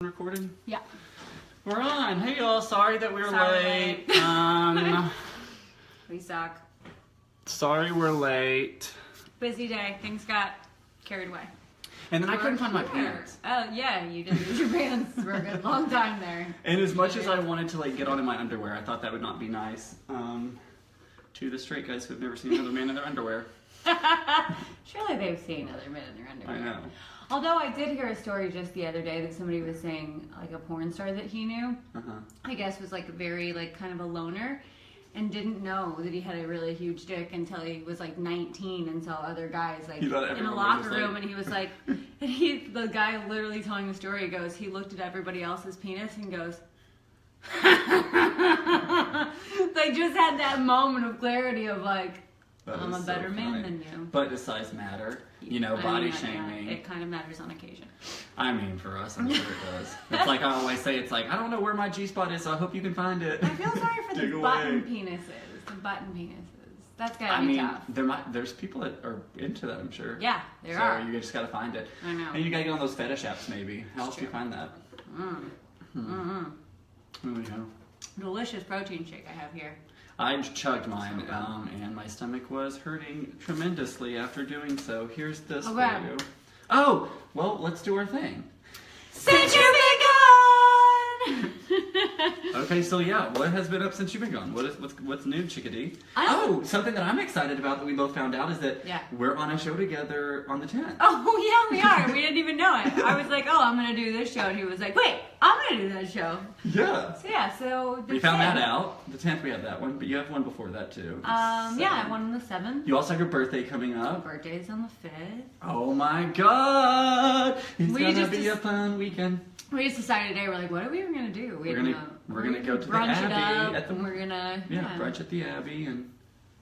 Recording? Yeah. We're on. Hey y'all, sorry that we're late. We suck. Sorry we're late. Busy day. Things got carried away. And then I couldn't find my pants. Oh yeah, you didn't lose your pants for a good long time there. And as much as I wanted to get on in my underwear, I thought that would not be nice. To the straight guys who have never seen another man in their underwear. Surely they've seen other men in their underwear. I know. Although I did hear a story just the other day that somebody was saying, like a porn star that he knew, I guess was like very kind of a loner, and didn't know that he had a really huge dick until he was like 19 and saw other guys in a locker room, and he was like, and the guy literally telling the story goes, he looked at everybody else's penis and goes, they just had that moment of clarity of like, I'm a better man than you. But does size matter? You know, body shaming. It kind of matters on occasion. I mean, for us, I'm sure it does. It's like I always say, it's like, I don't know where my G-spot is, so I hope you can find it. I feel sorry for the button penises. The button penises. That's gotta be tough. There's people that are into that, I'm sure. Yeah, there are. So you just gotta find it. I know. And you gotta get on those fetish apps, maybe. How else do you find that? There we go. Delicious protein shake I have here. I chugged mine, and my stomach was hurting tremendously after doing so. Here's this for you. Oh, well, let's do our thing. Since you've been gone! Okay, so yeah, what has been up since you've been gone? What's new, chickadee? Oh, something that I'm excited about that we both found out is that we're on a show together on the 10th. Oh, yeah, we are. We didn't even know it. I was like, oh, I'm going to do this show. And he was like, wait, I'm going to do that show. Yeah. So we found that out. The 10th we had that one, but you have one before that too. Yeah, I have one on the 7th. You also have your birthday coming up. My birthday's on the 5th. Oh my god! It's gonna be a fun weekend. We just decided today, we're like, what are we even going to do? We're gonna go to the Abbey. We're gonna brunch at the Abbey, and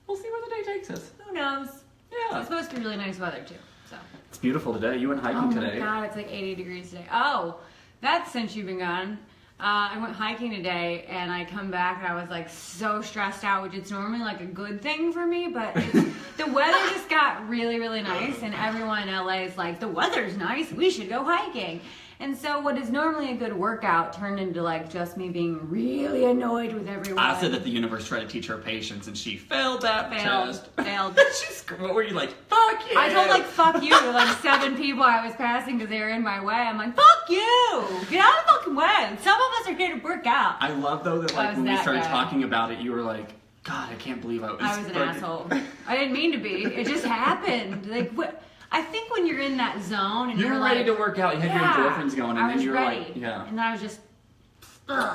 we'll see where the day takes us. Who knows? Yeah. It's supposed to be really nice weather too. So it's beautiful today. You went hiking today. Oh my god, it's like 80 degrees today. Oh, that's since you've been gone. I went hiking today, and I come back, and I was like so stressed out, which is normally like a good thing for me, but the weather just got really, really nice, and everyone in LA is like, the weather's nice, we should go hiking. And so what is normally a good workout turned into like just me being really annoyed with everyone. I said that the universe tried to teach her patience, and she failed that test. Failed. What were you like? Fuck you! I told like fuck you to like 7 people I was passing because they were in my way. I'm like, fuck you! Get out of the fucking way! Some of us are here to work out. I love though that like when we started talking about it, you were like, God, I can't believe I was an asshole. I didn't mean to be. It just happened. Like what? I think when you're in that zone and you're ready like, to work out, you had your endorphins going, and then you were like, and then I was just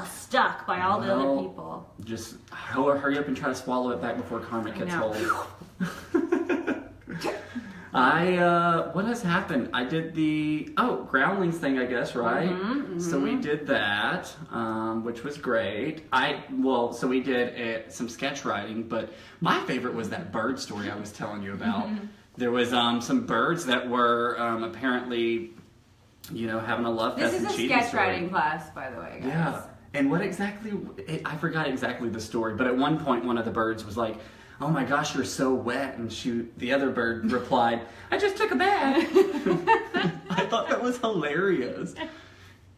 stuck by all the other people. Just hurry up and try to swallow it back before karma gets hold. What has happened? I did the groundlings thing, I guess, right? So we did that, which was great. So we did some sketch writing, but my favorite was that bird story I was telling you about. There was some birds that were apparently, having a love fest. This is a sketch writing class, by the way, guys. Yeah. And what exactly, I forgot exactly the story, but at one point one of the birds was like, oh my gosh, you're so wet. And the other bird replied, I just took a bath. I thought that was hilarious.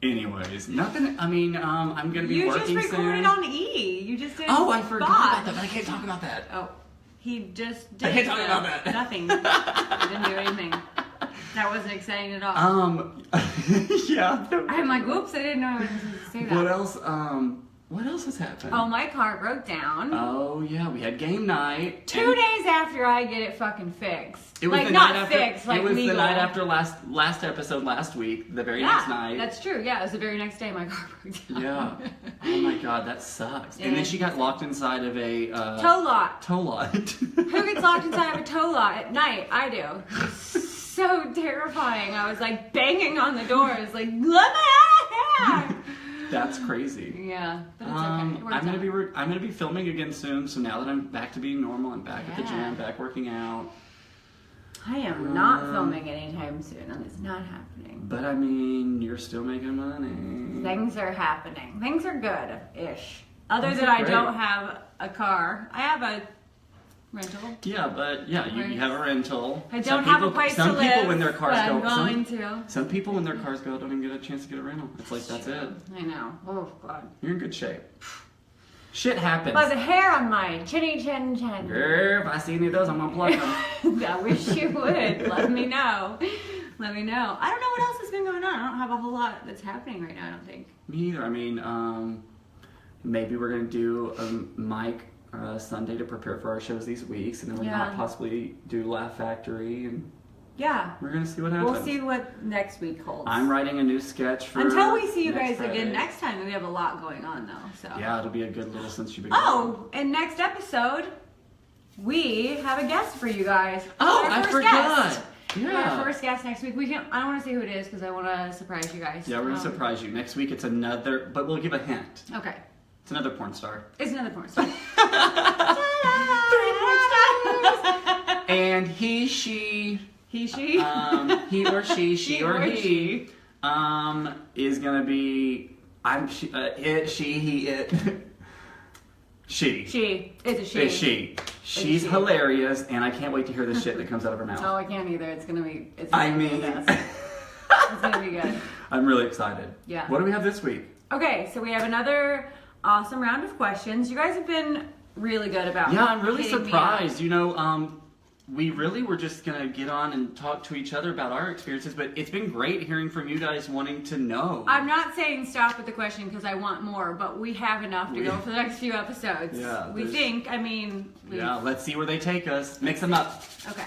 Anyways, nothing, I'm going to be working soon. You just recorded on E. You just did I forgot about that, but I can't talk about that. Oh. He just did I can't talk about that. Nothing. He didn't do anything. That wasn't exciting at all. Yeah. I'm like, whoops, I didn't know I was supposed to say that. What else has happened? Oh, my car broke down. Oh, yeah, we had game night. 2 days after I get it fucking fixed. It was like, the not night after, fixed, like legal. It was the night after last episode last week, the very next night. That's true. Yeah, it was the very next day my car broke down. Yeah. Oh my god, that sucks. And then she got locked inside of a... tow lot. Tow lot. Who gets locked inside of a tow lot at night? I do. So terrifying. I was like banging on the doors, like, let me out of here! That's crazy. Yeah, but it's okay. I'm gonna be filming again soon. So now that I'm back to being normal, I'm back at the gym, back working out. I am not filming anytime soon, and it's not happening. But you're still making money. Things are happening. Things are good-ish. Other than I don't have a car. I have a rental. Yeah, but yeah, you have a rental. I don't have a place to live. Some people when their cars go, Some people when their cars go don't even get a chance to get a rental. It's like that's it. I know. Oh God. You're in good shape. Shit happens. But the hair on my chinny chin chin. Girl, if I see any of those, I'm gonna pluck them. I wish you would. Let me know. Let me know. I don't know what else has been going on. I don't have a whole lot that's happening right now, I don't think. Me either. I mean, maybe we're going to do a mic Sunday to prepare for our shows these weeks, and then we might possibly do Laugh Factory, and we're going to see what happens. We'll see what next week holds. I'm writing a new sketch for until we see you guys Friday. Again next time. We have a lot going on, though. So yeah, it'll be a good little since you've been and next episode, we have a guest for you guys. Oh, I forgot. Guest. Yeah. Our first guest next week. I don't want to say who it is because I want to surprise you guys. Yeah, we're going to surprise you. Next week it's another, but we'll give a hint. Okay. It's another porn star. It's another porn star. 3 porn stars! And he or she, is going to be, She. It's a she. It's she. She's hilarious, and I can't wait to hear the shit that comes out of her mouth. Oh, I can't either. It's gonna be. It's gonna be good. I'm really excited. Yeah. What do we have this week? Okay, so we have another awesome round of questions. You guys have been really good about. Yeah, I'm really surprised. You know, we really were just going to get on and talk to each other about our experiences, but it's been great hearing from you guys wanting to know. I'm not saying stop at the question because I want more, but we have enough to go for the next few episodes. Yeah, we think, yeah, let's see where they take us. Mix them up. Okay.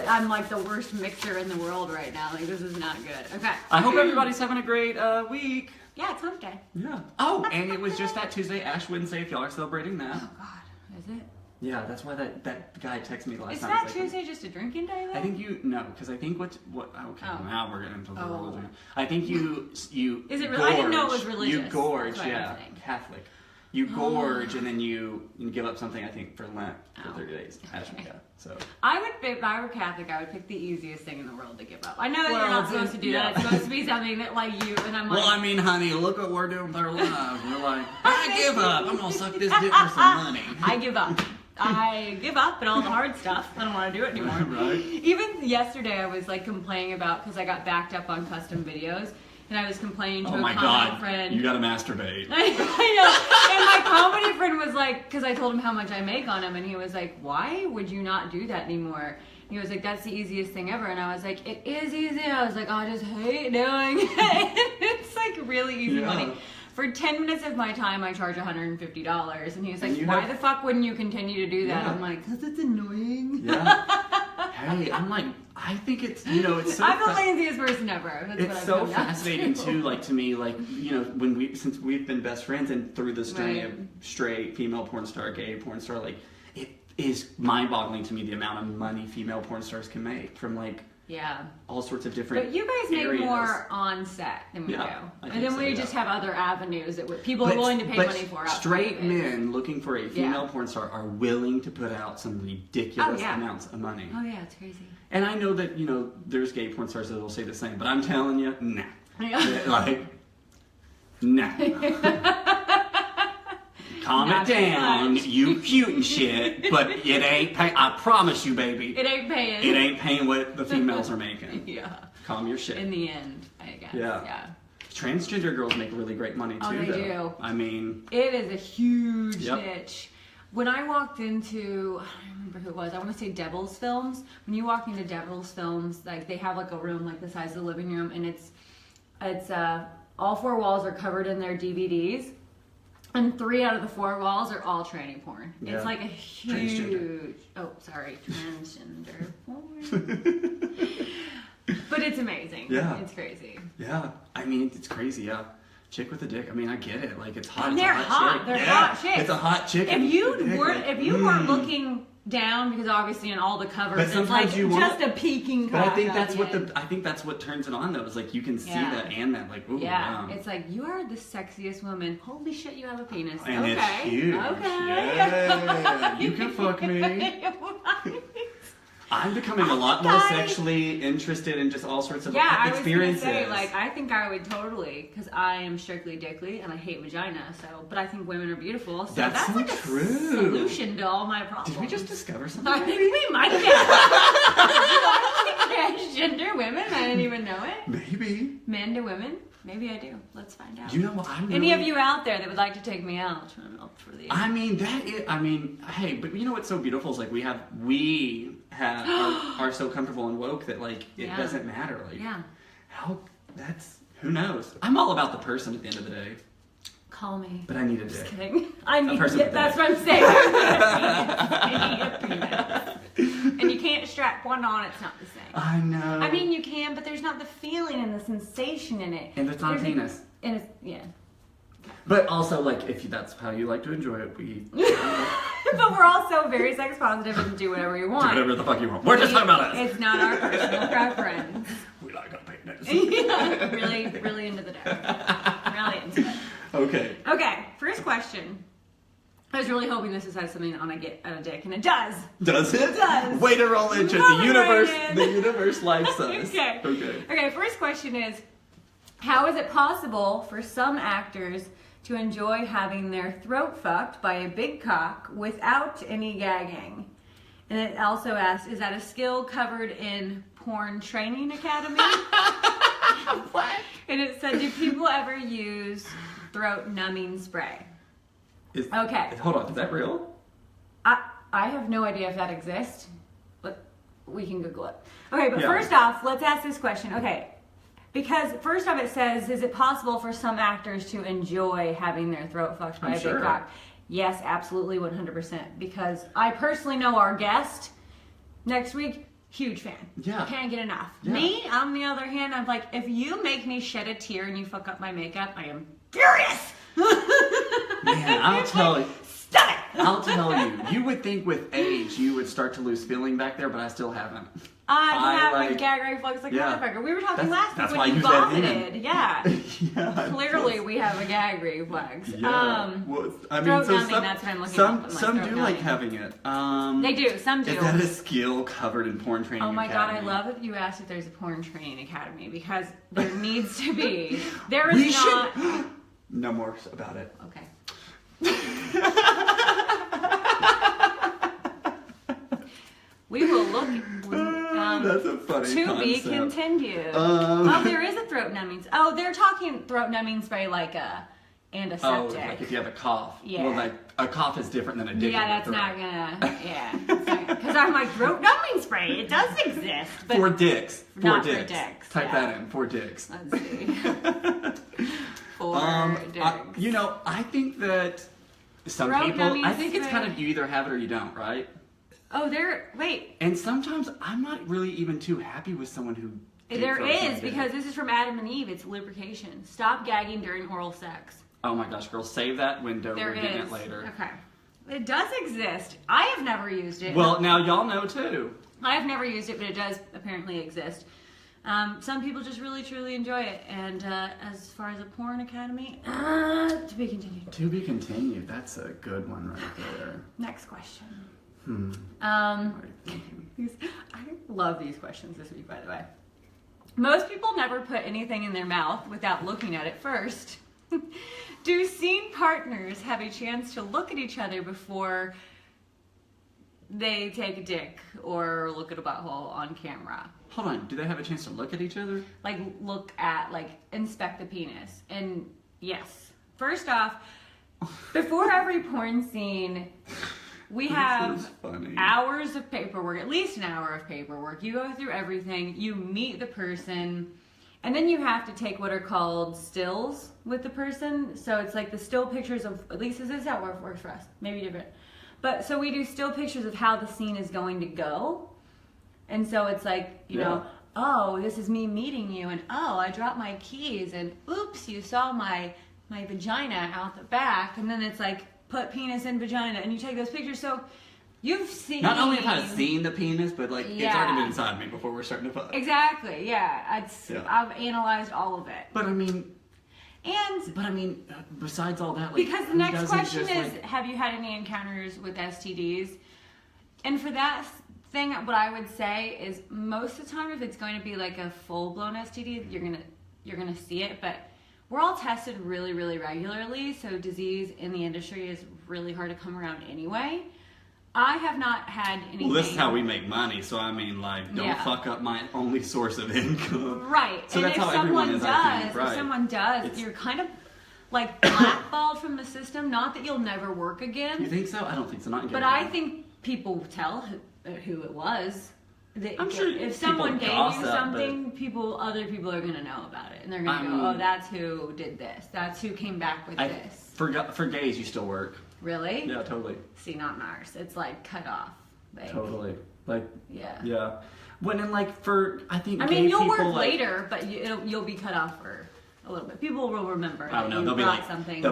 I'm like the worst mixer in the world right now. Like, this is not good. Okay. I hope everybody's having a great week. Yeah, it's hump day. Yeah. Oh, and it was just that Tuesday, Ash Wednesday, if y'all are celebrating that. Oh, God. Is it? Yeah, that's why that guy texted me last Is time. Is that Tuesday just a drinking day, though? I think because I think okay, now we're getting into the religion. I think you Is it really? Gorge, I didn't know it was religious. You gorge, Catholic. You gorge and then you give up something, I think, for Lent for 30 days. Okay. So I would, if I were Catholic, I would pick the easiest thing in the world to give up. I know that you're not supposed to do that. It's supposed to be something that, like, you, and I'm like... Well, I mean, honey, look what we're doing with our lives. We're like, I give up. I'm going to suck this dick for some money. I give up. I give up and all the hard stuff. I don't want to do it anymore. Right. Even yesterday, I was, like, complaining about, because I got backed up on custom videos, and I was complaining to a comedy friend. You gotta masturbate. I know. And my comedy friend was like, because I told him how much I make on him, and he was like, why would you not do that anymore? And he was like, that's the easiest thing ever. And I was like, it is easy. I was like, I just hate doing it. It's like really easy money. For 10 minutes of my time, I charge $150. And he was like, why the fuck wouldn't you continue to do that? I'm like, because it's annoying. Yeah. Hey, I'm like, I think it's, it's so... I'm the laziest person ever. That's it's so fascinating, too, like, to me, like, since we've been best friends and through this journey of straight female porn star, gay porn star, like, it is mind-boggling to me the amount of money female porn stars can make from, like, all sorts of different But you guys make areas. More on set than we do. And then we just have other avenues that people are willing to pay money for. Straight men looking for a female porn star are willing to put out some ridiculous amounts of money. Oh, yeah, it's crazy. And I know that, there's gay porn stars that will say the same, but I'm telling you, nah. Yeah. Like, nah. Calm it down, you cute and shit, but it ain't pay. I promise you, baby. It ain't paying. It ain't paying what the females are making. Yeah. Calm your shit. In the end, I guess. Yeah. Transgender girls make really great money too. Oh, they do. I mean, it is a huge niche. When I walked into, I don't remember who it was. I want to say Devil's Films. When you walk into Devil's Films, like they have like a room like the size of the living room, and it's all 4 walls are covered in their DVDs. And 3 out of the 4 walls are all tranny porn. Yeah. It's like a huge... transgender porn. But it's amazing. Yeah. It's crazy. Yeah. I mean, it's crazy, yeah. Chick with a dick. I mean, I get it. Like, it's hot. And they're hot. They're hot chicks. It's a hot chick. If you weren't looking down, because obviously in all the covers it's like just a peeking cock. But I think that's what turns it on though. Is like you can see that and that like ooh, wow. It's like you are the sexiest woman. Holy shit, you have a penis. And it's huge. Okay. Yeah. You can fuck me. I'm becoming a lot more sexually interested in just all sorts of experiences. I was gonna say, I think I would totally, because I am strictly dickly and I hate vagina. But I think women are beautiful. So that's so like true. A solution to all my problems. Did we just discover something? I think we might have. Transgender women? I didn't even know it. Maybe. Men to women? Maybe I do. Let's find out. You know what? Any of you out there that would like to take me out? For the hey, but you know what's so beautiful is like we are so comfortable and woke that like it doesn't matter. Like who knows? I'm all about the person at the end of the day. Call me. But I need a dick. Just kidding. That's what I'm saying. I need a penis. And you can't strap one on, it's not the same. I know. I mean, you can, but there's not the feeling and the sensation in it. And it's not a penis. And it's, yeah. But also, like, if that's how you like to enjoy it, But we're also very sex positive and do whatever you want. Do whatever the fuck you want. We're just talking about us. It's not our personal preference. We like our penis. Yeah, really into the dick. Really into it. Okay, first question. I was really hoping this has something on a dick, and it does. Does it? It does. Way to roll into it. The universe likes us. Okay, first question is, how is it possible for some actors to enjoy having their throat fucked by a big cock without any gagging? And it also asks, is that a skill covered in Porn Training Academy? What? And it said, do people ever use throat numbing spray? Okay. Hold on, is that real? I have no idea if that exists, but we can Google it. Okay, but first off, let's ask this question. Okay, because first off it says, is it possible for some actors to enjoy having their throat fucked by a big cock? Yes, absolutely, 100%. Because I personally know our guest next week, huge fan. Yeah. Can't get enough. Yeah. Me, on the other hand, I'm like, if you make me shed a tear and you fuck up my makeup, I am furious. Man, I'll tell you. Stop it! I'll tell you. You would think with age you would start to lose feeling back there, but I still haven't. I have my gag reflex like motherfucker. We were talking last week when you vomited. Yeah. Clearly we have a gag reflex. Yeah. Throat numbing, that's what I'm looking at. Some do like having it. They do. Some do. Is that a skill covered in Porn Training Academy? Oh my god, I love that you asked if there's a Porn Training Academy because there needs to be. There is not. No more about it. Okay. We will look. That's a funny To concept. be continued. There is a throat numbing. Oh, they're talking throat numbing spray like a antiseptic. Oh, like if you have a cough. Yeah. Well, like a cough is different than a dick. Yeah, that's not gonna. Yeah. Because I'm like throat numbing spray. It does exist. But for dicks. Not for dicks. Type that in. For dicks. Let's see. For dicks. I think that some Throat people. numbing I think it's spray. kind of you either have it or you don't, right? Oh, wait. And sometimes I'm not really even too happy with someone who. There is, because this is from Adam and Eve. It's lubrication. Stop gagging during oral sex. Oh my gosh, girl, save that window. There We're getting is. it later. Okay. It does exist. I have never used it. Well, now y'all know too. I have never used it, but it does apparently exist. Some people just really, truly enjoy it. And as far as a porn academy, to be continued. To be continued. That's a good one right there. Next question. I love these questions this week, by the way. Most people never put anything in their mouth without looking at it first. Do scene partners have a chance to look at each other before they take a dick or look at a butthole on camera? Hold on, do they have a chance to look at each other? Like inspect the penis. And yes. First off, before every porn scene, we have hours of paperwork, at least an hour of paperwork. You go through everything, you meet the person, and then you have to take what are called stills with the person. So it's like the still pictures of, at least this is how it works for us, maybe different. But so we do still pictures of how the scene is going to go. And so it's like, you know, oh, this is me meeting you, and oh, I dropped my keys, and oops, you saw my vagina out the back, and then it's like, put penis in vagina, and you take those pictures. So you've seen. Not only have I seen the penis, but like it's already been inside me before we're starting to fuck. Exactly. Yeah. I've analyzed all of it. But I mean, besides all that, like, because the next question is, have you had any encounters with STDs? And for that thing, what I would say is most of the time, if it's going to be like a full-blown STD, you're gonna see it, but we're all tested really, really regularly, so disease in the industry is really hard to come around anyway. I have not had anything. Well, this is how we make money, so I mean, like, don't fuck up my only source of income. Right. So and that's if how someone everyone is, does, I think. Right. if someone does, you're kind of like blackballed from the system. Not that you'll never work again. You think so? I don't think so. Not but I think people tell who it was. I'm sure if someone gave gossip, you something, other people are gonna know about it, and they're gonna go, "Oh, that's who did this. That's who came back with this." For gays, you still work. Really? Yeah, totally. See, not in ours. It's like cut off. Like, totally. Like. Yeah. Yeah. When in like I think. I mean, you'll work like, later, but you'll be cut off for a little bit. People will remember. I don't know. They'll be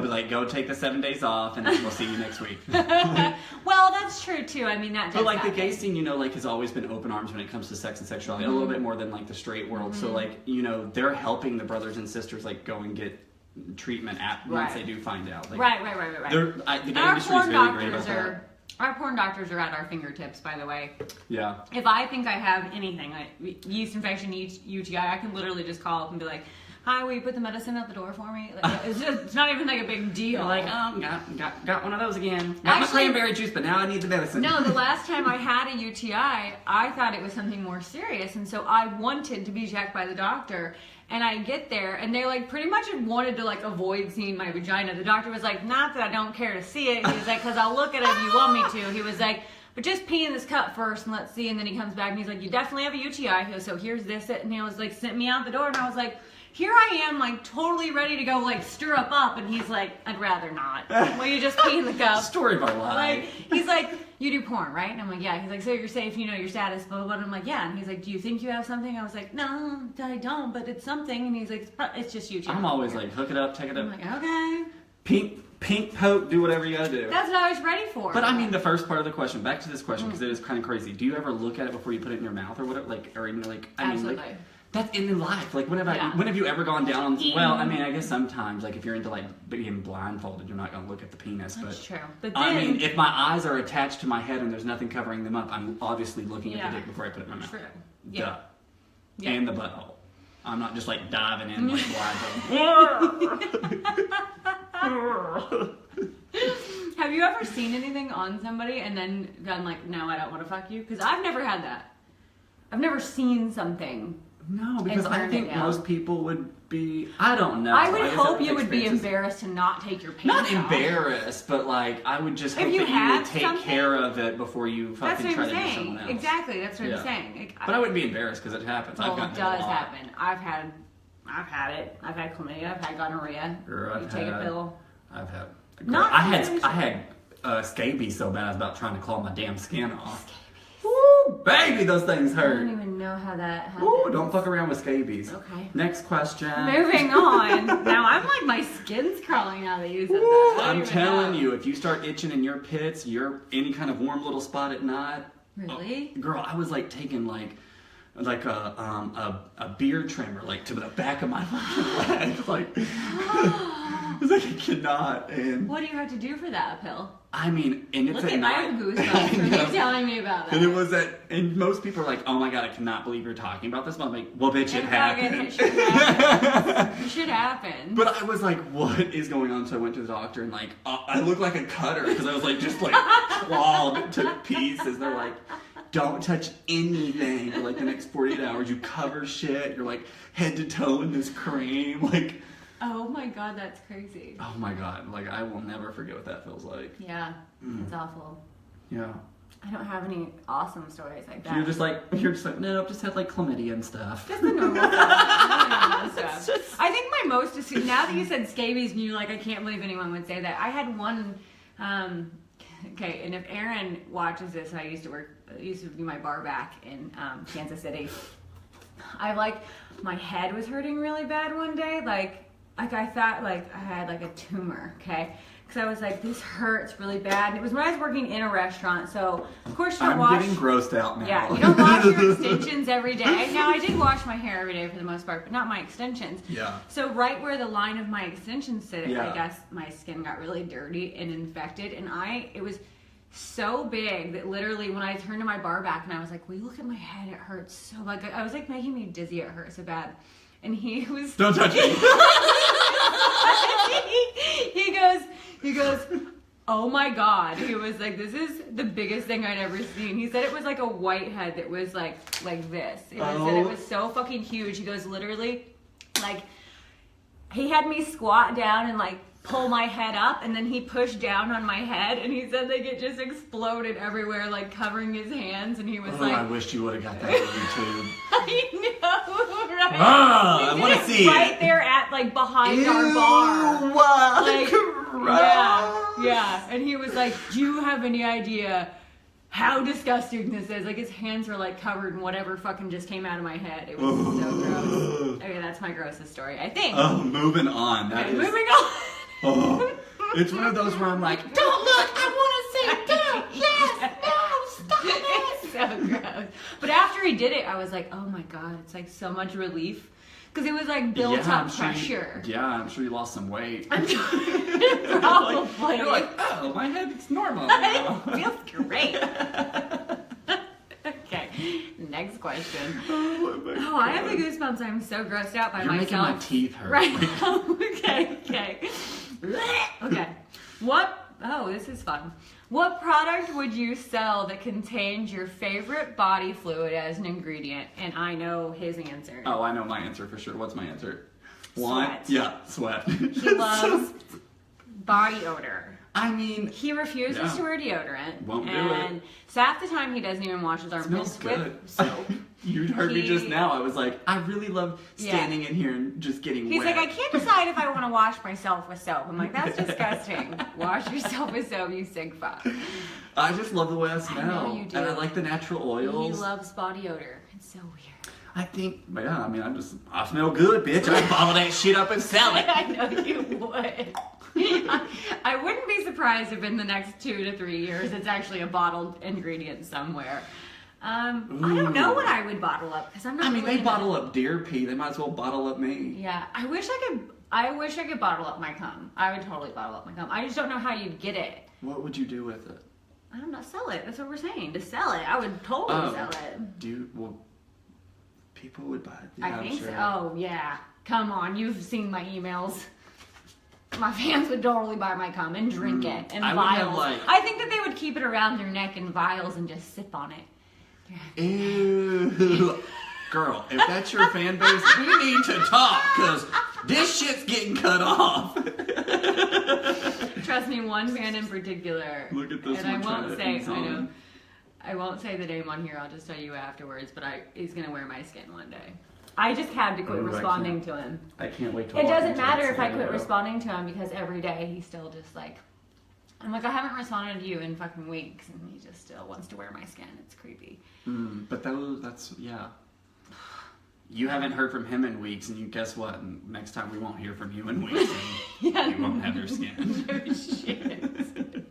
like, go take the 7 days off, and then we'll see you next week. Well, that's true too. I mean, that. But like the gay scene, like has always been open arms when it comes to sex and sexuality. A little bit more than like the straight world. So like they're helping the brothers and sisters like go and get treatment once they do find out. Like, right. The gay industry is really great about that. Our porn doctors are at our fingertips, by the way. Yeah. If I think I have anything, like yeast infection, UTI, I can literally just call up and be like, "Hi, will you put the medicine out the door for me?" Like, it's not even like a big deal. You're like, got one of those again. Got my cranberry juice, but now I need the medicine. No, the last time I had a UTI, I thought it was something more serious, and so I wanted to be checked by the doctor. And I get there, and they like pretty much wanted to like avoid seeing my vagina. The doctor was like, "Not that I don't care to see it." He was like, "Cause I'll look at it if you want me to." He was like, "But just pee in this cup first, and let's see." And then he comes back and he's like, "You definitely have a UTI." He goes, "So here's this," and he was like, sent me out the door, and I was like, here I am, like totally ready to go, like stir up, and he's like, "I'd rather not. Will you just pee in the cup?" Story of our life. Like he's like, "You do porn, right?" And I'm like, "Yeah." He's like, "So you're safe, your status, blah, blah, blah." And I'm like, "Yeah." And he's like, "Do you think you have something?" I was like, "No, I don't, but it's something." And he's like, "It's just you." I'm always like, hook it up, take it up. I'm like, okay. Pink poke, do whatever you gotta do. That's what I was ready for. But I mean, the first part of the question, back to this question, because it is kind of crazy. Do you ever look at it before you put it in your mouth or whatever? Like, or even like, Absolutely. Like, that's in life. Like, when have you ever gone down on? Well, I mean, I guess sometimes, like, if you're into like being blindfolded, you're not gonna look at the penis. That's true. But I mean, if my eyes are attached to my head and there's nothing covering them up, I'm obviously looking at the dick before I put it in my mouth. True. Yeah. Yeah. And the butthole. I'm not just like diving in like blindfolded. Have you ever seen anything on somebody and then gone like, "No, I don't want to fuck you"? Because I've never had that. I've never seen something. No, because I think most people would be. I don't know. I would hope you would be embarrassed to not take your pants off. Not embarrassed, but like I would just hope that you would take care of it before you fucking try to do someone else. Exactly, that's what I'm saying. Like, but I wouldn't be embarrassed because it happens. Well, it does happen. I've had it. I've had chlamydia. I've had gonorrhea. You take a pill. I've had. I had scabies so bad I was about trying to claw my damn skin off. Woo, baby, those things hurt. I don't even know how that happens. Ooh, don't fuck around with scabies. Okay. Next question. Moving on. Now I'm like, my skin's crawling out of you. I'm telling you, if you start itching in your pits, any kind of warm little spot at night. Really? Girl, I was like taking like a beard trimmer like to the back of my leg. Like, it's like I cannot. And what do you have to do for that pill? I mean, and it's at night. I have goosebumps from you telling me about that. And it was and most people are like, "Oh my god, I cannot believe you're talking about this." But I'm like, "Well, bitch, it happened." It should happen. It should happen. But I was like, "What is going on?" So I went to the doctor and like, I look like a cutter because I was like just like clawed to pieces. They're like, "Don't touch anything for like the next 48 hours. You cover shit. You're like head to toe in this cream." Like, oh my god, that's crazy. oh my god, like I will never forget what that feels like. Yeah, it's awful. Yeah. I don't have any awesome stories like that. You're just like, no, just had like chlamydia and stuff. Just the normal stuff. I think my most, now that you said scabies and you're like, I can't believe anyone would say that. I had one, okay, and if Aaron watches this, I used to be my bar back in Kansas City. My head was hurting really bad one day, like I thought like I had like a tumor, okay? Because I was like, this hurts really bad. And it was when I was working in a restaurant, so of course you don't wash. I'm getting grossed out now. Yeah, you don't wash your extensions every day. Now I did wash my hair every day for the most part, but not my extensions. Yeah. So right where the line of my extensions sit, I guess my skin got really dirty and infected, and it was so big that literally when I turned to my bar back and I was like, will you look at my head? It hurts so like I was like making me dizzy. It hurt so bad. And he was Don't touch me. he goes, oh my God. He was like, this is the biggest thing I'd ever seen. He said it was like a white head that was like this. It was so fucking huge. He goes, literally, like, he had me squat down and like pull my head up, and then he pushed down on my head, and he said like it just exploded everywhere, like covering his hands, and he was like, I wish you would have got that on YouTube. I know, right? I want to see right it. there at like behind our bar. Like, yeah. And he was like, do you have any idea how disgusting this is? Like his hands were like covered in whatever fucking just came out of my head. It was so gross. Okay, that's my grossest story, I think. Oh, moving on. Moving on. Oh, it's one of those where I'm like, don't look, I want to see, don't, yes, no, stop it. So gross. But after he did it, I was like, oh my God, it's like so much relief. Because it was like built up pressure. I'm sure you lost some weight. Probably. You're like, oh, my head's normal now. It feels great. Okay, next question. Oh, I have the goosebumps. I'm so grossed out by You're myself. You're making my teeth hurt. Right. Okay. Okay. This is fun. What product would you sell that contains your favorite body fluid as an ingredient? And I know his answer. Oh, I know my answer for sure. What's my answer? Sweat. Yeah, sweat. He loves body odor. I mean, he refuses to wear deodorant. Won't do it. So half the time he doesn't even wash his armpits with soap. You heard me just now. I was like, I really love standing in here and just getting He's wet. like, I can't decide if I want to wash myself with soap. I'm like, that's disgusting. Wash yourself with soap, you sick fuck. I just love the way I smell. I know you do. And I like the natural oils. He loves body odor. It's so weird. I think, I smell good, bitch. I bottle that shit up and sell it. I know you would. I wouldn't be surprised if in the next 2 to 3 years it's actually a bottled ingredient somewhere. I don't know what I would bottle up because I'm not. They bottle up deer pee. They might as well bottle up me. Yeah, I wish I could bottle up my cum. I would totally bottle up my cum. I just don't know how you'd get it. What would you do with it? I don't know. Sell it. That's what we're saying. To sell it, I would totally sell it. People would buy it. Yeah, I think sure. so. Oh yeah. Come on, you've seen my emails. My fans would totally buy my cum and drink it in vials. I think that they would keep it around their neck in vials and just sip on it. Ew. Girl, if that's your fan base, we need to talk because this shit's getting cut off. Trust me, one fan in particular. Look at this one. I won't say the name on here. I'll just tell you afterwards. But he's gonna wear my skin one day. I just had to quit responding to him. I can't wait to. It doesn't matter if I quit responding to him because every day he's still just like, I'm like, I haven't responded to you in fucking weeks, and he just still wants to wear my skin. It's creepy. But that's. You haven't heard from him in weeks, and you guess what? Next time we won't hear from you in weeks, and you won't have your skin. No shit.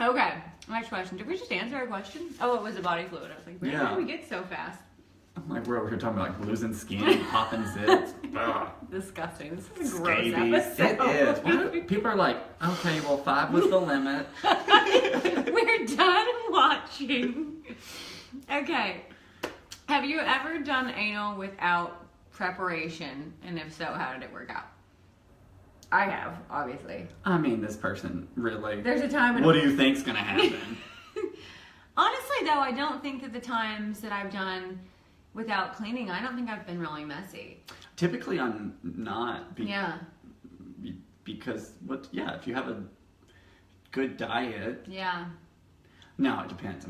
Okay, next question. Did we just answer our question? Oh, it was a body fluid. I was like, where did we get so fast? I'm like, we're over here talking about losing skin, popping zits. Disgusting. This is a gross Scabies. episode. It is. People are like, okay, well, 5 was the limit. We're done watching. Okay. Have you ever done anal without preparation? And if so, how did it work out? I have, obviously. This person really. There's a time. What do you think's gonna happen? Honestly, though, I don't think that the times that I've done without cleaning, I don't think I've been really messy. Typically, I'm not. Because if you have a good diet. Yeah. No, it depends.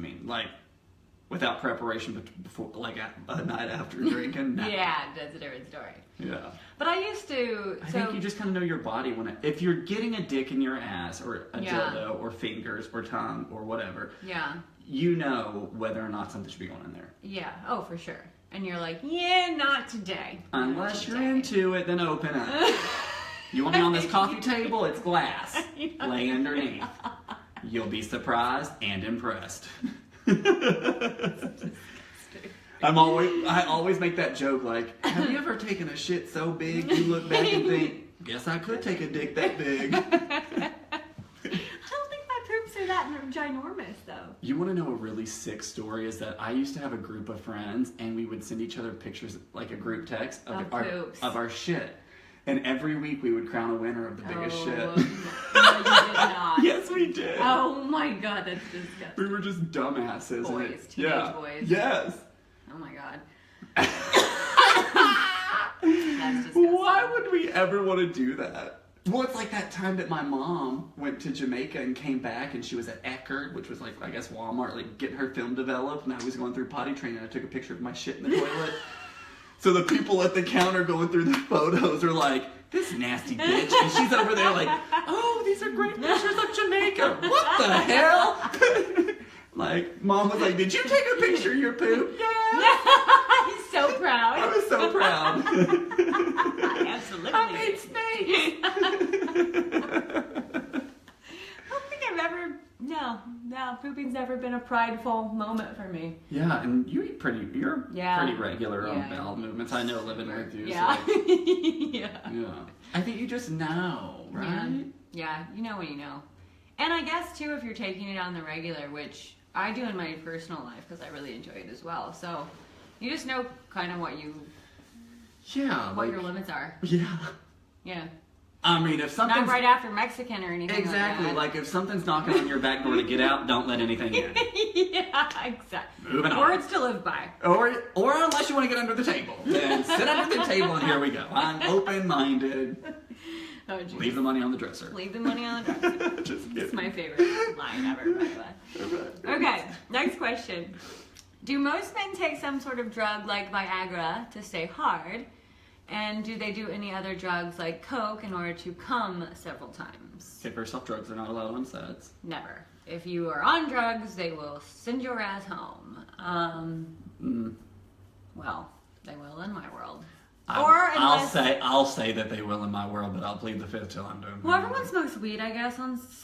Without preparation, before, a night after drinking. No. Yeah, that's a different story. Yeah. But I used to. I think you just kind of know your body if you're getting a dick in your ass or a dildo or fingers or tongue or whatever. Yeah. You know whether or not something should be going in there. Yeah. Oh, for sure. And you're like, yeah, not today. Unless you're into it, then open up. You want me on this coffee table? It's glass. Lay underneath. You'll be surprised and impressed. I always make that joke have you ever taken a shit so big you look back and think, guess I could take a dick that big. ginormous, though. You want to know a really sick story? Is that I used to have a group of friends, and we would send each other pictures, like a group text of our shit. And every week we would crown a winner of the biggest shit. No, you did not. Yes, we did. Oh my god, that's disgusting. We were just dumbasses. Boys, teenage boys. Yes. Oh my god. That's disgusting. Why would we ever want to do that? Well, it's like that time that my mom went to Jamaica and came back, and she was at Eckerd, which was like, I guess, Walmart, like getting her film developed, and I was going through potty training, and I took a picture of my shit in the toilet. So the people at the counter going through the photos are like, this nasty bitch. And she's over there like, oh, these are great pictures of Jamaica. What the hell? Like, Mom was like, did you take a picture of your poop? Yeah. He's so proud. I was so proud. Absolutely. I made snakes. I don't think I've ever... No, pooping's never been a prideful moment for me. Yeah, and you're pretty regular on Yeah. bowel movements. I know living with you. Yeah. So like, Yeah. I think you just know, right? Yeah, you know when you know. And I guess, too, if you're taking it on the regular, which I do in my personal life because I really enjoy it as well. So you just know kind of what your limits are. Yeah. Yeah. I mean, if something's... Not right after Mexican or anything Exactly. like that. Like, if something's knocking on your back door to get out, don't let anything in. Yeah, exactly. Moving on. Words to live by. Or unless you want to get under the table. Then sit under the table and here we go. I'm open-minded. Oh, geez. Leave the money on the dresser. Leave the money on the dresser. Just kidding. It's my favorite line ever, by the way. Okay, next question. Do most men take some sort of drug like Viagra to stay hard? And do they do any other drugs like Coke in order to come several times? Okay, first off, drugs are not allowed on sets. Never. If you are on drugs, they will send your ass home. Well, they will in my world. I'll say that they will in my world, but I'll plead the fifth till I'm done. Well, everyone smokes weed, I guess,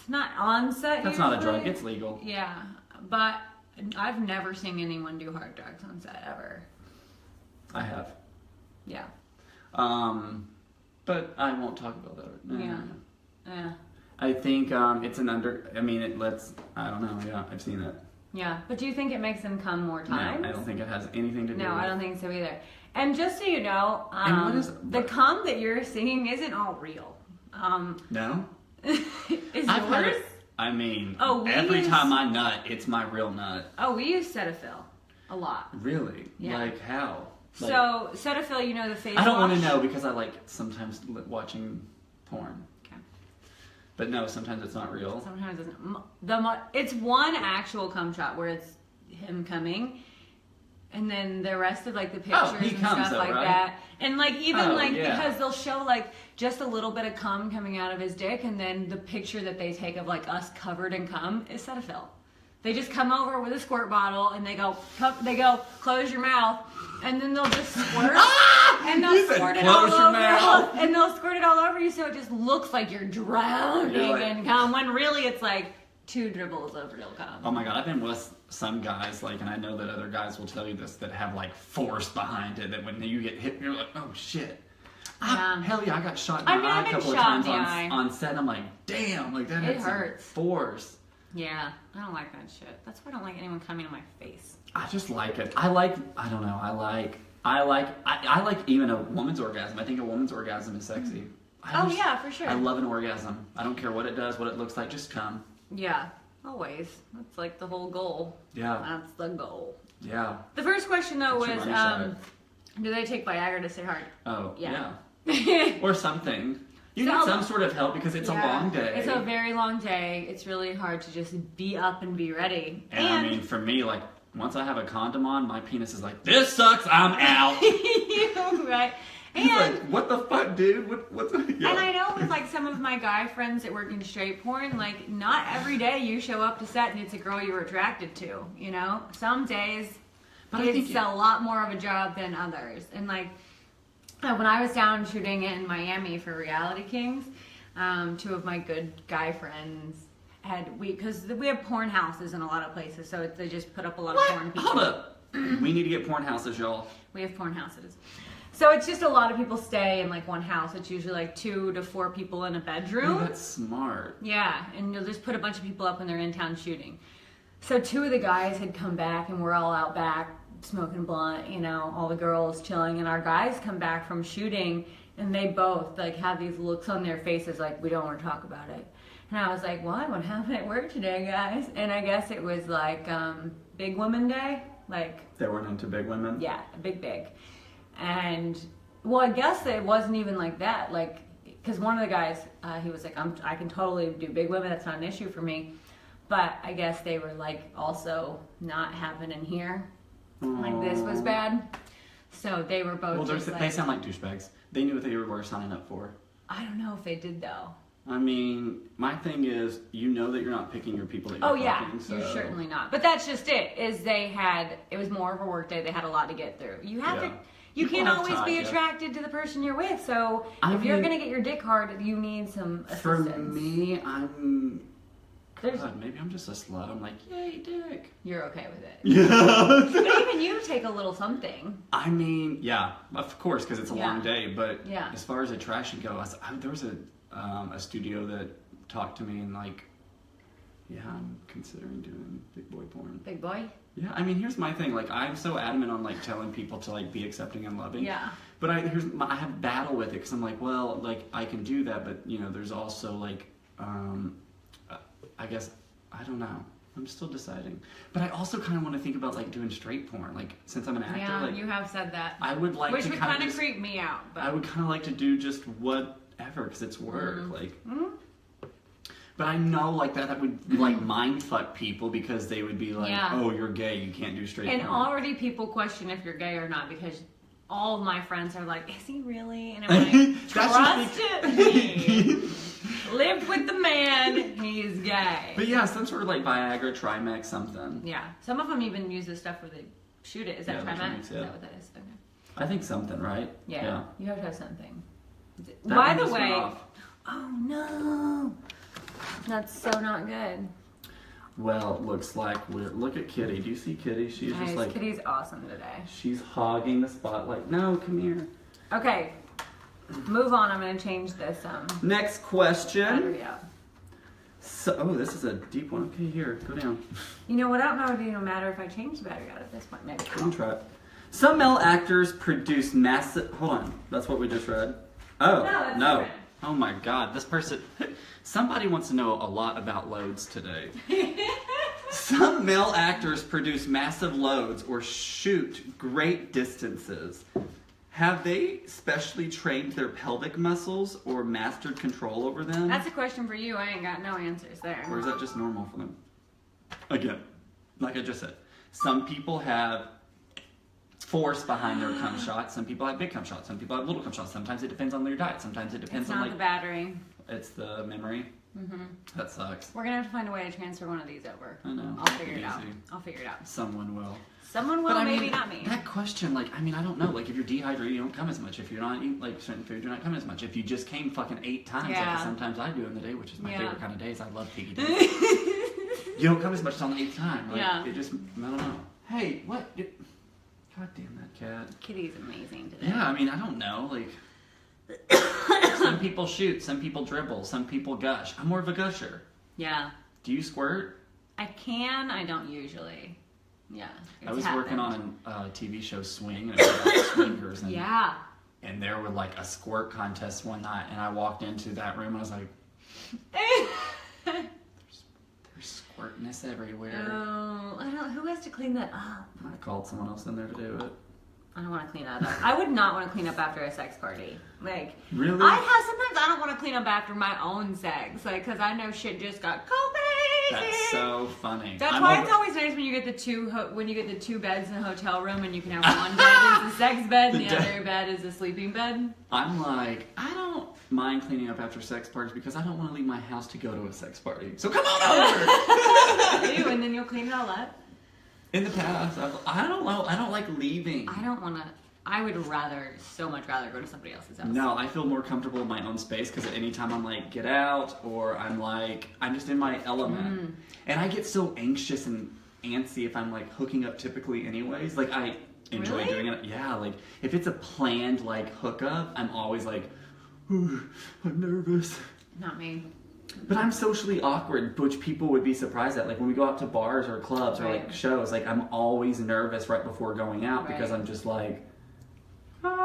not on set. That's usually. not a drug. It's legal. Yeah, but I've never seen anyone do hard drugs on set ever. I have. Yeah. But I won't talk about that. No, Yeah. no, no. Yeah. I think it's an under. I mean, I don't know. Yeah, I've seen it. Yeah, but do you think it makes them come more times? No, I don't think it has anything to do. No, with I don't think so either. And just so you know, the cum that you're seeing isn't all real. No. Is I've heard yours? it. I mean, Oh, every time I nut, it's my real nut. Oh, we use Cetaphil a lot. Really? Yeah. Like how? Like, So Cetaphil, you know, the face I don't wash? want to know because I like sometimes watching porn. Okay. But no, sometimes it's not real. Sometimes it isn't. It's one actual cum shot where it's him coming, and then the rest of like the pictures he and comes stuff though, like right? that, and like even yeah. because they'll show like just a little bit of cum coming out of his dick, and then the picture that they take of like us covered in cum is Cetaphil. They just come over with a squirt bottle and they go, close your mouth, and then they'll just squirt, and they'll squirt it all over, and they'll squirt it all over you, so it just looks like you're drowning in cum, when really it's like 2 dribbles of real cum. Oh my god, I've been with some guys, like, and I know that other guys will tell you this, that have like force behind it, that when you get hit, you're like, oh shit. Hell yeah, I got shot in the eye a couple of times on set, and I'm like, damn, like that hurts. Force. Yeah, I don't like that shit. That's why I don't like anyone coming in my face. I just like it. I like even a woman's orgasm. I think a woman's orgasm is sexy. Yeah, for sure. I love an orgasm. I don't care what it does, what it looks like, just come. Yeah, always. That's like the whole goal. Yeah. That's the goal. Yeah. The first question though was, do they take Viagra to stay hard? Oh, yeah. Or something. You need some sort of help because it's a long day. It's a very long day. It's really hard to just be up and be ready. And I mean, for me, like, once I have a condom on, my penis is like, this sucks, I'm out. Right. He's like, what the fuck, dude? What's yeah. And I know with like some of my guy friends that work in straight porn, like not every day you show up to set and it's a girl you're attracted to, you know? Some days it's a lot more of a job than others. And like, when I was down shooting in Miami for Reality Kings, 2 of my good guy friends because we have porn houses in a lot of places, so they just put up a lot of porn people. Hold up. We need to get porn houses, y'all. We have porn houses. So it's just a lot of people stay in like one house. It's usually like 2 to 4 people in a bedroom. Oh, that's smart. Yeah, and you'll just put a bunch of people up when they're in town shooting. So 2 of the guys had come back and we're all out back smoking blunt, you know, all the girls chilling, and our guys come back from shooting and they both like have these looks on their faces like, we don't want to talk about it. And I was like, what happened at work today, guys? And I guess it was like Big Women Day. Like, they weren't into big women? Yeah, big. And, well, I guess it wasn't even like that. Like, because one of the guys, he was like, I can totally do big women. That's not an issue for me. But I guess they were like also not happening here. Aww. Like, this was bad. So they were both just like, they sound like douchebags. They knew what they were signing up for. I don't know if they did, though. I mean, my thing is, you know that you're not picking your people that you're fucking, so. You're certainly not. But that's just it, is it was more of a work day. They had a lot to get through. You can't always be attracted to the person you're with. So if you're going to get your dick hard, you need some assistance. For me, God, maybe I'm just a slut. I'm like, yay, dick. You're okay with it. Yeah. But even you take a little something. I mean, yeah, of course, because it's a long day. But yeah. As far as attraction goes, there was a studio that talked to me and like, yeah, I'm considering doing big boy porn. Big boy? Yeah, I mean, here's my thing. Like, I'm so adamant on like telling people to like be accepting and loving. Yeah. But I have a battle with it because I'm like, well, like I can do that, but you know, there's also like, I guess I don't know. I'm still deciding. But I also kind of want to think about like doing straight porn. Like, since I'm an actor, yeah, like, you have said that. I would like which to would kind of creep me out. But I would kind of like to do just whatever because it's work. Mm-hmm. Like. Mm-hmm. But I know like that would like mind fuck people because they would be like, oh, you're gay, you can't do straight porn. And already people question if you're gay or not because all of my friends are like, is he really? And I'm like, trust me. Lived with the man, he's gay. But yeah, some sort of like Viagra, Trimex, something. Yeah. Some of them even use this stuff where they shoot it. Is that Trimex? Is that what that is? Okay. I think something, right? Yeah. You have to have something. That By the way, oh no. That's so not good. Well, looks like look at Kitty. Do you see Kitty? She's just like Kitty's awesome today. She's hogging the spotlight. No, come here. Okay. Move on. I'm gonna change this. Next question. Battery out. So, this is a deep one. Okay, here, go down. You know what? I don't know if it'll matter if I change the battery out at this point. Maybe. Don't try it. Some male actors produce massive. Hold on. That's what we just read. Oh no. Oh my God, this person. Somebody wants to know a lot about loads today. Some male actors produce massive loads or shoot great distances. Have they specially trained their pelvic muscles or mastered control over them? That's a question for you. I ain't got no answers there. Or is that just normal for them? Again, like I just said, some people have force behind their cum shots. Some people have big cum shots. Some people have little cum shots. Sometimes it depends on their diet. Sometimes it depends on like the battery. It's the memory. Mm-hmm. That sucks. We're gonna have to find a way to transfer one of these over. I know. I'll figure it out. I'll figure it out. Someone will. Someone will, maybe not me. That question, like, I mean, I don't know. Like, if you're dehydrated, you don't come as much. If you're not eating, like, certain food, you're not coming as much. If you just came fucking 8 times, like sometimes I do in the day, which is my favorite kind of days. I love piggy days. You don't come as much on the 8th time. Like, it just, I don't know. Hey, what? God damn that cat. Kitty's amazing today. Yeah, I mean, I don't know. Like, some people shoot, some people dribble, some people gush. I'm more of a gusher. Yeah. Do you squirt? I can. I don't usually. Yeah. I was working on a TV show Swing, and it was about swingers. And, and there was like a squirt contest one night, and I walked into that room and I was like, there's squirtness everywhere. Oh, I don't. Who has to clean that up? I called someone else in there to do it. I don't want to clean that up. I would not want to clean up after a sex party. Like, really? Sometimes I don't want to clean up after my own sex. Like, because I know shit just got crazy. That's so funny. That's why it's always nice when you get the two beds in a hotel room and you can have one bed is the sex bed and the other bed is the sleeping bed. I'm like, I don't mind cleaning up after sex parties because I don't want to leave my house to go to a sex party. So come on over! You, and then you'll clean it all up? In the past, I don't know. I don't like leaving. I don't want to. I would so much rather go to somebody else's house. No, I feel more comfortable in my own space because at any time I'm like, get out, or I'm just in my element. And I get so anxious and antsy if I'm like hooking up typically anyways. Like enjoy Really? doing it. Yeah, like if it's a planned like hookup, I'm always like, "Ooh, I'm nervous." Not me. But I'm socially awkward, which people would be surprised at. Like when we go out to bars or clubs or Right. like shows, like I'm always nervous right before going out because Right. I'm just like, There's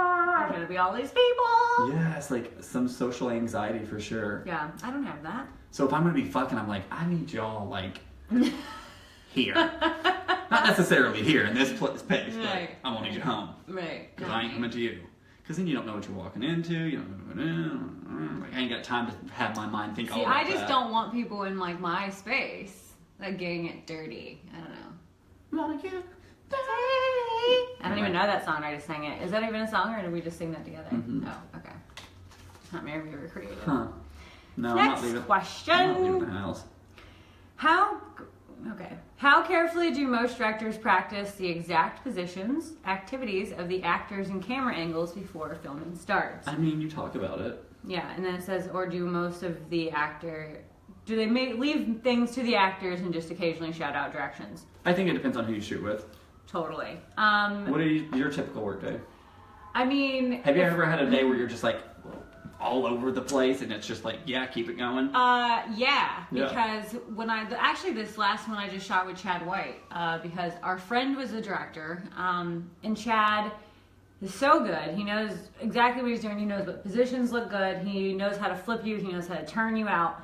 gonna be all these people. yeah, it's like some social anxiety for sure. Yeah, I don't have that. So if I'm gonna be fucking, I'm like, I need y'all like here, not necessarily here in this space, Right. but I want to get home Right. because I ain't coming to you. Because then you don't know what you're walking into. You don't know. Like I ain't got time to have my mind think all See, about I just that. don't want people in like my space, like getting it dirty. I don't know. Wanna get I don't even know that song. I just sang it. Is that even a song, or did we just sing that together? Mhm. Oh, okay. Not maybe we were creative. Huh. No, I'm Next not leaving. question. I'm not leaving the house. How carefully do most directors practice the exact positions, activities of the actors and camera angles before filming starts? I mean, you talk about it. Yeah, and then it says, or do most of the do they leave things to the actors and just occasionally shout out directions? I think it depends on who you shoot with. Totally. What are your typical work day? I mean, Have you ever had a day where you're just like all over the place and it's just like, yeah, keep it going? yeah, Yeah. because when actually this last one I just shot with Chad White, because our friend was the director, and Chad is so good. He knows exactly what he's doing. He knows what positions look good. He knows how to flip you. He knows how to turn you out.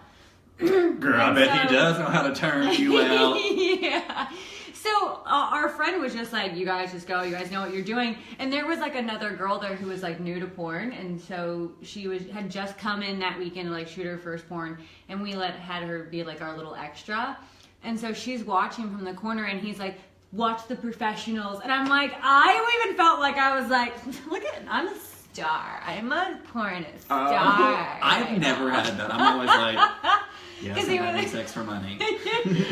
Girl, I bet he does know how to turn you out. Yeah. So our friend was just like, you guys just go, you guys know what you're doing. And there was like another girl there who was like new to porn, and so she had just come in that weekend to like shoot her first porn, and we had her be like our little extra. And so she's watching from the corner, and he's like, watch the professionals. And I'm like, I even felt like I was like, look at, I'm a star. I'm a porn star. I've never had that. I'm always like, yes, 'Cause I'm he having was- sex for money.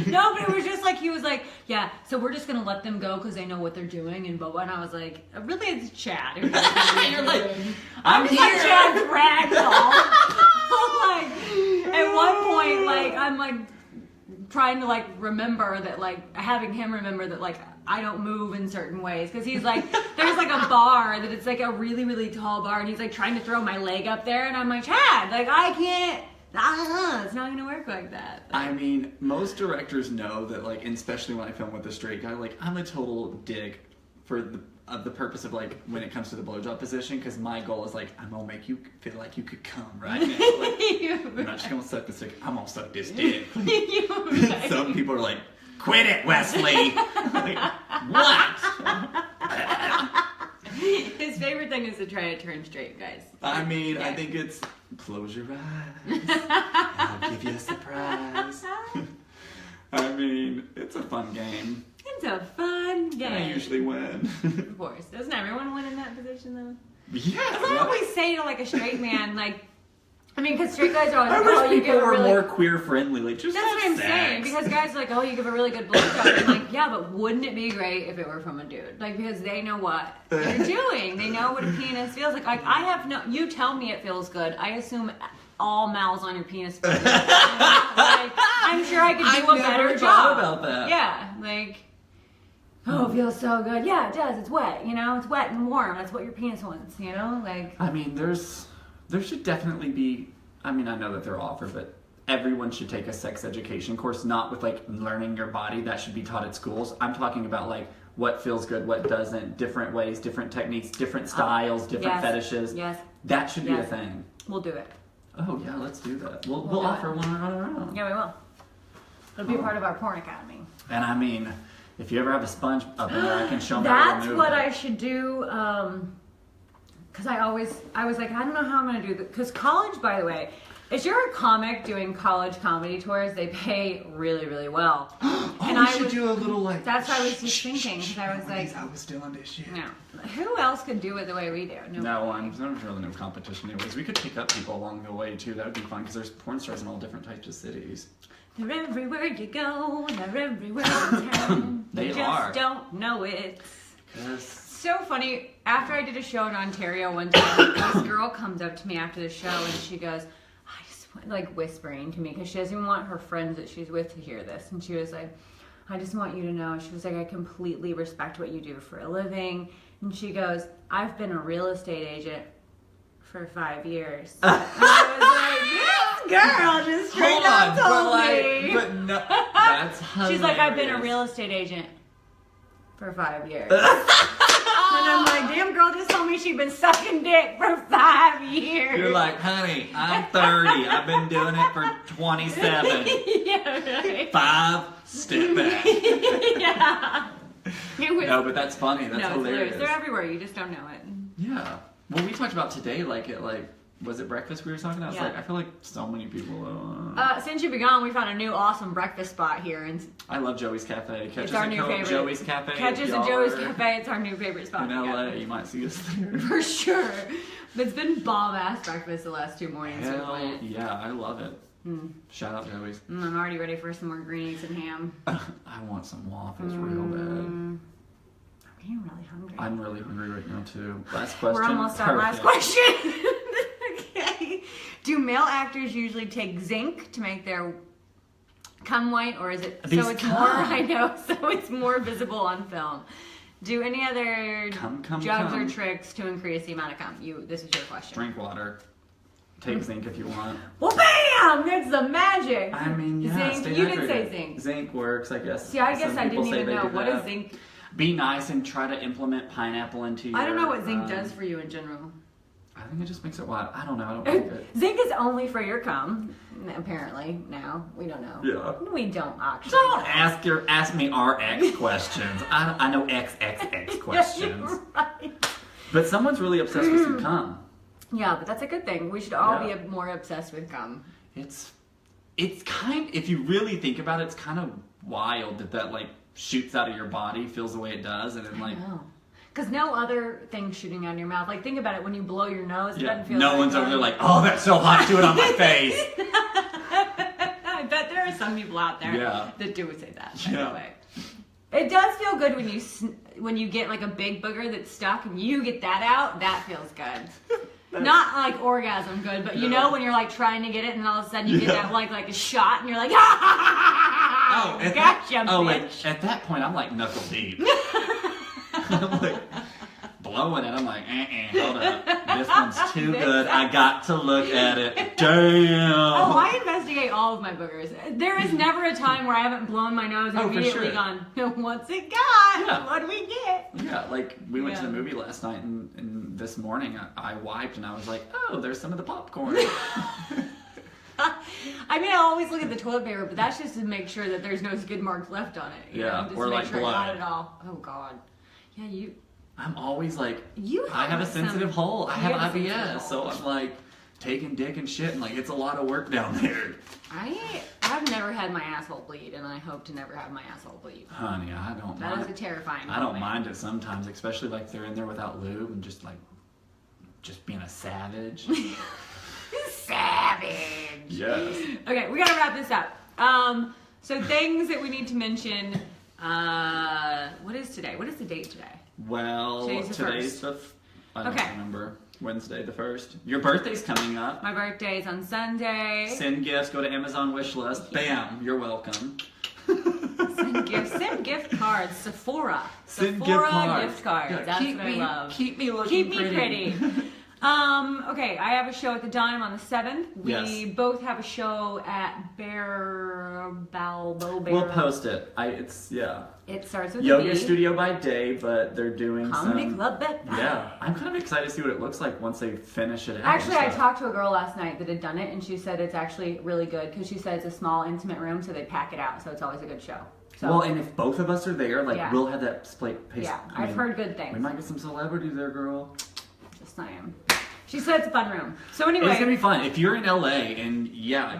No, but it was just like, he was like, yeah, so we're just gonna let them go because they know what they're doing, and blah, blah. And I was like, really, it's Chad. You're like, I'm just like here. Chad's ragdoll. Like, at one point, like, I'm like trying to like remember that, like having him remember that, like, I don't move in certain ways, because he's like, there's like a bar that it's like a really, really tall bar, and he's like trying to throw my leg up there, and I'm like, Chad, like, I can't. It's not gonna work like that. I mean, most directors know that, like, and especially when I film with a straight guy, like, I'm a total dick for the purpose of, like, when it comes to the blowjob position, because my goal is, like, I'm gonna make you feel like you could come right now. Like, I'm not just gonna suck this dick, I'm gonna suck this dick. Some people are like, quit it, Wesley! Like, what? His favorite thing is to try to turn straight, guys. I mean, I Yeah. think it's close your eyes. I'll give you a surprise. I mean, it's a fun game. It's a fun game. I usually win. Of course. Doesn't everyone win in that position, though? Yeah. That's what I always say to, like, a straight man, like, I mean, because straight guys are always I like, wish oh, you people give a were really... more queer friendly. Like, just That's what I'm sex. saying, because guys are like, oh, you give a really good blowjob. I'm like, yeah, but wouldn't it be great if it were from a dude? Like, because they know what they're doing. They know what a penis feels like. Like, I have no... You tell me it feels good. I assume all mouths on your penis feel good. Like, I'm sure I could do a better never job. thought about that. Yeah, like... Oh, it feels so good. Yeah, it does. It's wet, you know? It's wet and warm. That's what your penis wants, you know? Like... I mean, there should definitely be, I mean, I know that they're offered, but everyone should take a sex education course, not with, like, learning your body. That should be taught at schools. I'm talking about, like, what feels good, what doesn't, different ways, different techniques, different styles, different yes. fetishes. Yes. That should be a Yes. thing. We'll do it. Oh, yeah, let's do that. We'll do offer it. one around. Yeah, we will. It'll be part of our porn academy. And I mean, if you ever have a sponge up in there, I can show them how to That's remove what it. I should do. Because I was like, I don't know how I'm going to do this. Because college, by the way, if you're a comic doing college comedy tours, they pay really, really well. And I should do a little like. That's what I was just thinking. Because I was one of these, like, I was doing this shit. no. Who else could do it the way we do? No one. There's really no competition anyways. We could pick up people along the way too. That would be fun because there's porn stars in all different types of cities. They're everywhere you go, and they're everywhere you turn. They you just are. don't know it. Yes. So funny. After I did a show in Ontario one time, this girl comes up to me after the show and she goes, I just want, like, whispering to me because she doesn't want her friends that she's with to hear this. And she was like, I just want you to know, she was like, I completely respect what you do for a living. And she goes, I've been a real estate agent for 5 years. And I was like, yes, girl, just straight up told me. But no, that's hilarious. She's like, I've been a real estate agent for 5 years. And I'm like, damn, girl just told me she'd been sucking dick for 5 years. You're like, honey, I'm 30. I've been doing it for 27. Yeah, right. 5, step back. Yeah. No, but that's funny. That's hilarious. They're everywhere. You just don't know it. Yeah. Well, we talked about today, was it breakfast we were talking about? I feel like so many people. Since you've been gone, we found a new awesome breakfast spot here. And I love Joey's Cafe. It's our new favorite. Joey's Cafe. Catch us at Joey's Cafe. It's our new favorite spot. In LA, you might see us there. For sure. But it's been bomb-ass breakfast the last 2 mornings. Hell yeah, I love it. Shout out Joey's. I'm already ready for some more green eggs and ham. I want some waffles real bad. I'm getting really hungry. I'm really hungry right now too. Last question. We're almost on last question. Okay. Do male actors usually take zinc to make their cum white, or is it so it's more? I know, so it's more visible on film. Do any other drugs or tricks to increase the amount of cum? This is your question. Drink water. Take zinc if you want. Well, bam! That's the magic. I mean, yeah. Zinc. You did say zinc. Zinc works, I guess. See, I guess I didn't even know. What is zinc? Be nice and try to implement pineapple into your... I don't know what zinc does for you in general. I think it just makes it white. I don't know. I don't like it. Zinc is only for your cum, apparently. Now we don't know. Yeah. We don't actually. Don't ask me RX questions. I know XXX questions. Right. But someone's really obsessed with some cum. Yeah, but that's a good thing. We should all be more obsessed with cum. It's if you really think about it, it's kind of wild that like shoots out of your body, feels the way it does, and then like. Because no other thing shooting out of your mouth. Like, think about it. When you blow your nose, it doesn't feel no one's over there like, oh, that's so hot, do it on my face. I bet there are some people out there that do say that, by the way. It does feel good when you get, like, a big booger that's stuck and you get that out. That feels good. Not, like, orgasm good, but you know when you're, like, trying to get it and all of a sudden you get that, like a shot and you're like, ah! Oh, gotcha, bitch. At that point, I'm, like, knuckle deep. I'm like blowing it. I'm like, hold up. This one's too good. I got to look at it. Damn. Oh, I investigate all of my boogers. There is never a time where I haven't blown my nose and immediately gone, what's it got? Yeah. What do we get? Yeah, like we went to the movie last night and this morning I wiped and I was like, oh, there's some of the popcorn. I mean, I always look at the toilet paper, but that's just to make sure that there's no skid marks left on it. You know, just or to make like sure blood. Not at all. Oh, God. Yeah, I'm always like, I have a sensitive hole. I have IBS, so I'm like taking dick and shit, and like it's a lot of work down there. I've never had my asshole bleed, and I hope to never have my asshole bleed. Honey, I don't. That is a terrifying. I don't mind it sometimes, especially like they're in there without lube and just being a savage. Savage. Yes. Okay, we gotta wrap this up. So things that we need to mention. What is today? What is the date today? Well, today's the I don't remember. Wednesday the 1st. Your birthday's coming up. My birthday's on Sunday. Send gifts. Go to Amazon wishlist. Bam. You're welcome. Send gift cards. Sephora. Send gift cards. Yeah, that's what I love. Keep me looking Keep me pretty. Okay, I have a show at the Dime on the 7th. We both have a show at Balbo Bear. We'll post it. It starts with Yoga Studio by day, but they're doing Comedy Club at night. Yeah, I'm kind of excited to see what it looks like once they finish it out. Actually, I talked to a girl last night that had done it, and she said it's actually really good because she said it's a small, intimate room, so they pack it out, so it's always a good show. So, well, and if both of us are there, we'll have that split pace. Yeah, I've heard good things. We might get some celebrities there, girl. Just saying. She said it's a fun room. So anyway. It's going to be fun. If you're in LA and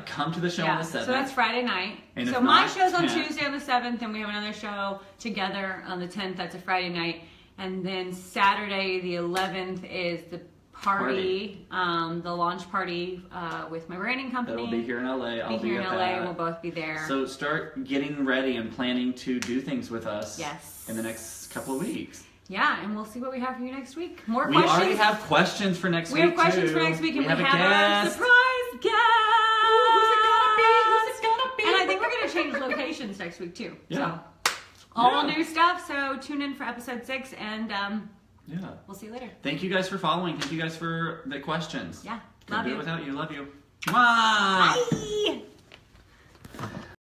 come to the show on the 7th. So that's Friday night. And so my show's on Tuesday on the 7th and we have another show together on the 10th. That's a Friday night. And then Saturday the 11th is the party. The launch party with my branding company. It'll be here in LA. I'll be here in LA. That. We'll both be there. So start getting ready and planning to do things with us. Yes. In the next couple of weeks. Yeah, and we'll see what we have for you next week. More questions. We already have questions for next week. We have questions for next week, and we have our surprise guest. Ooh, who's it gonna be? And I think we're gonna change locations next week too. Yeah. all new stuff. So tune in for episode 6, and yeah, we'll see you later. Thank you guys for following. Thank you guys for the questions. Yeah, Couldn't love do you. it without you. Love you. Mwah! Bye.